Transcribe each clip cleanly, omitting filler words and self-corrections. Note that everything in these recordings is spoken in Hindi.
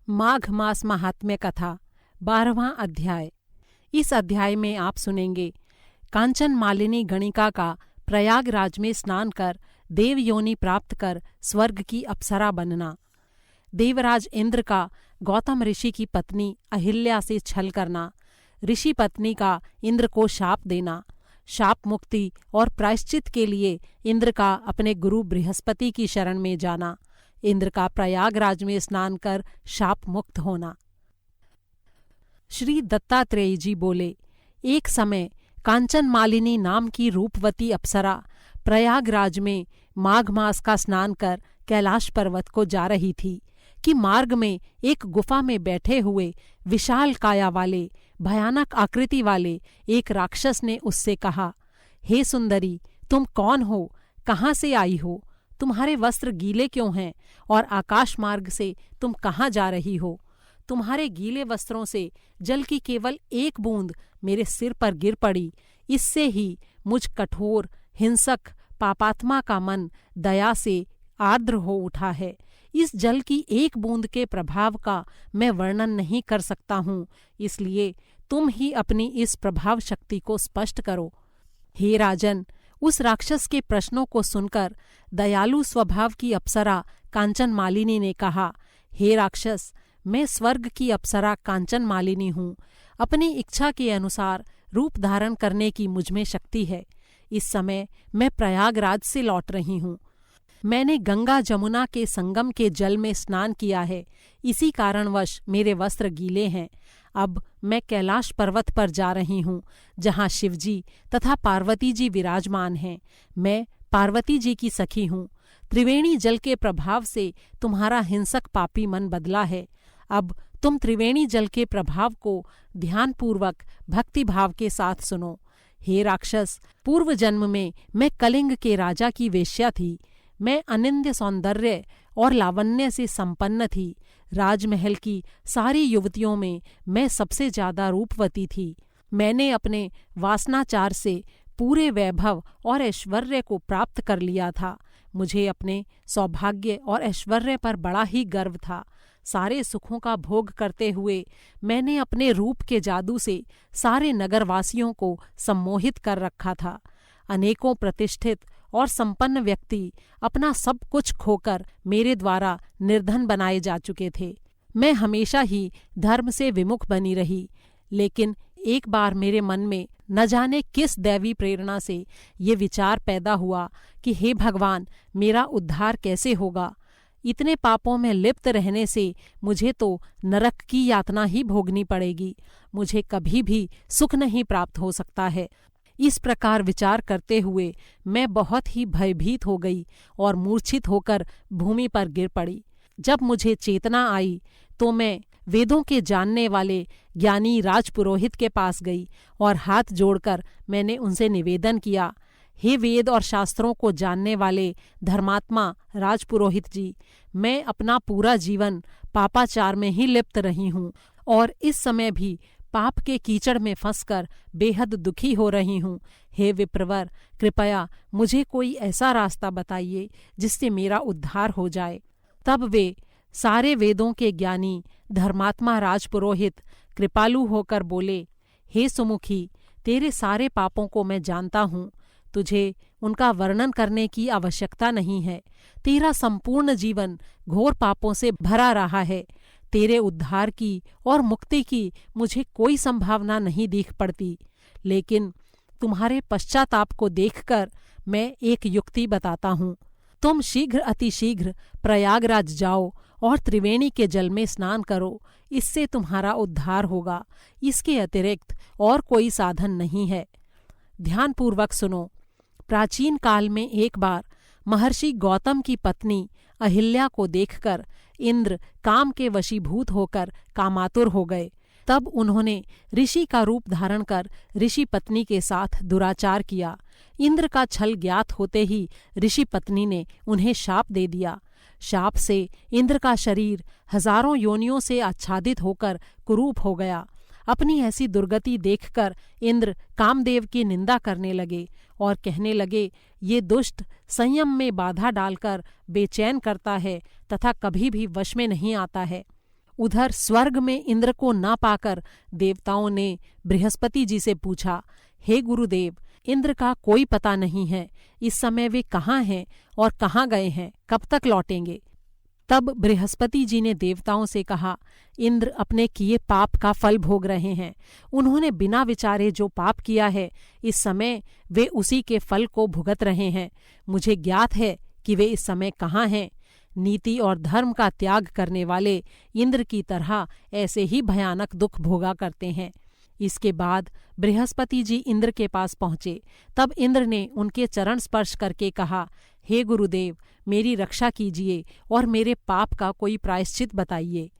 माघ मास महात्म्य कथा 12वां अध्याय। इस अध्याय में आप सुनेंगे कांचन मालिनी गणिका का प्रयागराज में स्नान कर देव योनि प्राप्त कर स्वर्ग की अप्सरा बनना, देवराज इंद्र का गौतम ऋषि की पत्नी अहिल्या से छल करना, ऋषि पत्नी का इंद्र को शाप देना, शाप मुक्ति और प्रायश्चित के लिए इंद्र का अपने गुरु बृहस्पति की शरण में जाना, इंद्र का प्रयागराज में स्नान कर शाप मुक्त होना। श्री दत्तात्रेय जी बोले, एक समय कांचन मालिनी नाम की रूपवती अप्सरा प्रयागराज में माघ मास का स्नान कर कैलाश पर्वत को जा रही थी कि मार्ग में एक गुफा में बैठे हुए विशाल काया वाले भयानक आकृति वाले एक राक्षस ने उससे कहा, हे सुंदरी, तुम कौन हो, कहाँ से आई हो, तुम्हारे वस्त्र गीले क्यों हैं और आकाश मार्ग से तुम कहाँ जा रही हो? तुम्हारे गीले वस्त्रों से जल की केवल एक बूंद मेरे सिर पर गिर पड़ी, इससे ही मुझ कठोर हिंसक पापात्मा का मन दया से आर्द्र हो उठा है। इस जल की एक बूंद के प्रभाव का मैं वर्णन नहीं कर सकता हूँ, इसलिए तुम ही अपनी इस प्रभाव शक्ति को स्पष्ट करो। हे राजन, उस राक्षस के प्रश्नों को सुनकर दयालु स्वभाव की अप्सरा कांचन मालिनी ने कहा, हे राक्षस, मैं स्वर्ग की अप्सरा कांचन मालिनी हूँ। अपनी इच्छा के अनुसार रूप धारण करने की मुझमें शक्ति है। इस समय मैं प्रयागराज से लौट रही हूँ। मैंने गंगा जमुना के संगम के जल में स्नान किया है, इसी कारणवश मेरे वस्त्र गीले हैं। अब मैं कैलाश पर्वत पर जा रही हूँ, जहाँ शिवजी तथा पार्वती जी विराजमान हैं। मैं पार्वती जी की सखी हूँ। त्रिवेणी जल के प्रभाव से तुम्हारा हिंसक पापी मन बदला है। अब तुम त्रिवेणी जल के प्रभाव को ध्यानपूर्वक भक्तिभाव के साथ सुनो। हे राक्षस, पूर्व जन्म में मैं कलिंग के राजा की वेश्या थी। मैं अनिंद्य सौंदर्य और लावण्य से संपन्न थी। राजमहल की सारी युवतियों में मैं सबसे ज्यादा रूपवती थी। मैंने अपने वासनाचार से पूरे वैभव और ऐश्वर्य को प्राप्त कर लिया था। मुझे अपने सौभाग्य और ऐश्वर्य पर बड़ा ही गर्व था। सारे सुखों का भोग करते हुए मैंने अपने रूप के जादू से सारे नगरवासियों को सम्मोहित कर रखा था। अनेकों प्रतिष्ठित और संपन्न व्यक्ति अपना सब कुछ खोकर मेरे द्वारा निर्धन बनाए जा चुके थे। मैं हमेशा ही धर्म से विमुख बनी रही, लेकिन एक बार मेरे मन में न जाने किस दैवी प्रेरणा से ये विचार पैदा हुआ कि हे भगवान, मेरा उद्धार कैसे होगा? इतने पापों में लिप्त रहने से मुझे तो नरक की यातना ही भोगनी पड़ेगी। मुझे कभी भी सुख नहीं प्राप्त हो सकता है। इस प्रकार विचार करते हुए मैं बहुत ही भयभीत हो गई और मूर्छित होकर भूमि पर गिर पड़ी। जब मुझे चेतना आई तो मैं वेदों के जानने वाले ज्ञानी राजपुरोहित के पास गई और हाथ जोड़कर मैंने उनसे निवेदन किया, हे वेद और शास्त्रों को जानने वाले धर्मात्मा राजपुरोहित जी, मैं अपना पूरा जीवन पापाचार में ही लिप्त रही हूँ और इस समय भी पाप के कीचड़ में फंसकर बेहद दुखी हो रही हूँ। हे विप्रवर, कृपया मुझे कोई ऐसा रास्ता बताइए जिससे मेरा उद्धार हो जाए। तब वे सारे वेदों के ज्ञानी धर्मात्मा राजपुरोहित कृपालु होकर बोले, हे सुमुखी, तेरे सारे पापों को मैं जानता हूँ। तुझे उनका वर्णन करने की आवश्यकता नहीं है। तेरा संपूर्ण जीवन घोर पापों से भरा रहा है। तेरे उद्धार की और मुक्ति की मुझे कोई संभावना नहीं दिख पड़ती, लेकिन तुम्हारे पश्चाताप को देखकर मैं एक युक्ति बताता हूँ। तुम शीघ्र अतिशीघ्र प्रयागराज जाओ और त्रिवेणी के जल में स्नान करो, इससे तुम्हारा उद्धार होगा। इसके अतिरिक्त और कोई साधन नहीं है। ध्यानपूर्वक सुनो। प्राचीन काल में एक बार महर्षि गौतम की पत्नी अहिल्या को देखकर इंद्र काम के वशीभूत होकर कामातुर हो गए। तब उन्होंने ऋषि का रूप धारण कर ऋषि पत्नी के साथ दुराचार किया। इंद्र का छल ज्ञात होते ही ऋषि पत्नी ने उन्हें शाप दे दिया। शाप से इंद्र का शरीर हजारों योनियों से आच्छादित होकर कुरूप हो गया। अपनी ऐसी दुर्गति देखकर इंद्र कामदेव की निंदा करने लगे और कहने लगे, ये दुष्ट संयम में बाधा डालकर बेचैन करता है तथा कभी भी वश में नहीं आता है। उधर स्वर्ग में इंद्र को न पाकर देवताओं ने बृहस्पति जी से पूछा, हे गुरुदेव, इंद्र का कोई पता नहीं है, इस समय वे कहाँ हैं और कहाँ गए हैं, कब तक लौटेंगे। तब बृहस्पति जी ने देवताओं से कहा, इंद्र अपने किए पाप का फल भोग रहे हैं। उन्होंने बिना विचारे जो पाप किया है, इस समय वे उसी के फल को भुगत रहे हैं। मुझे ज्ञात है कि वे इस समय कहाँ हैं। नीति और धर्म का त्याग करने वाले इंद्र की तरह ऐसे ही भयानक दुख भोगा करते हैं। इसके बाद बृहस्पति जी इंद्र के पास पहुँचे। तब इंद्र ने उनके चरण स्पर्श करके कहा, हे गुरुदेव, मेरी रक्षा कीजिए और मेरे पाप का कोई प्रायश्चित बताइए।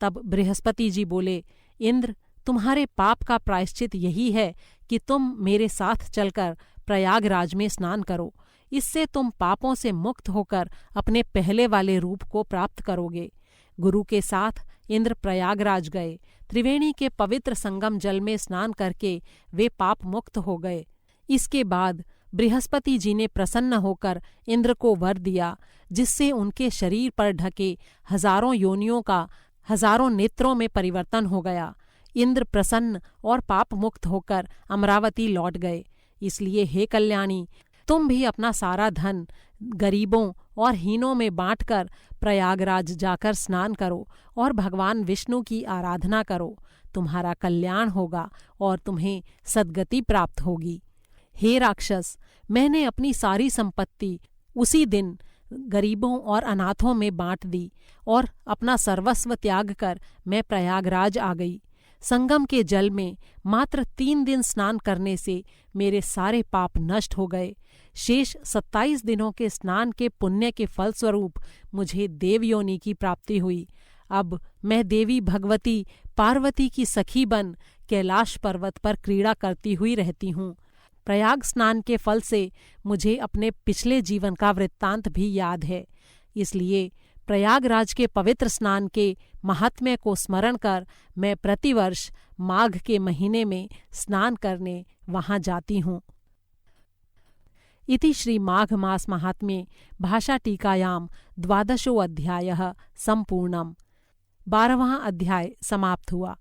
तब बृहस्पति जी बोले, इंद्र, तुम्हारे पाप का प्रायश्चित यही है कि तुम मेरे साथ चलकर प्रयागराज में स्नान करो। इससे तुम पापों से मुक्त होकर अपने पहले वाले रूप को प्राप्त करोगे। गुरु के साथ इंद्र प्रयागराज गए। त्रिवेणी के पवित्र संगम जल में स्नान करके वे पाप मुक्त हो गए। इसके बाद बृहस्पति जी ने प्रसन्न होकर इंद्र को वर दिया, जिससे उनके शरीर पर ढके हजारों योनियों का हजारों नेत्रों में परिवर्तन हो गया। इंद्र प्रसन्न और पाप मुक्त होकर अमरावती लौट गए। इसलिए हे कल्याणी, तुम भी अपना सारा धन गरीबों और हीनों में बांटकर प्रयागराज जाकर स्नान करो और भगवान विष्णु की आराधना करो। तुम्हारा कल्याण होगा और तुम्हें सद्गति प्राप्त होगी। हे राक्षस, मैंने अपनी सारी संपत्ति उसी दिन गरीबों और अनाथों में बांट दी और अपना सर्वस्व त्याग कर मैं प्रयागराज आ गई। संगम के जल में मात्र 3 दिन स्नान करने से मेरे सारे पाप नष्ट हो गए। शेष 27 दिनों के स्नान के पुण्य के फलस्वरूप मुझे देवयोनि की प्राप्ति हुई। अब मैं देवी भगवती पार्वती की सखी बन कैलाश पर्वत पर क्रीड़ा करती हुई रहती हूँ। प्रयाग स्नान के फल से मुझे अपने पिछले जीवन का वृत्तांत भी याद है। इसलिए प्रयागराज के पवित्र स्नान के महात्म्य को स्मरण कर मैं प्रतिवर्ष माघ के महीने में स्नान करने वहां जाती हूँ। इति श्री माघ मास महात्म्ये भाषा टीकायां 12वां अध्यायः संपूर्णम्। 12वां अध्याय समाप्त हुआ।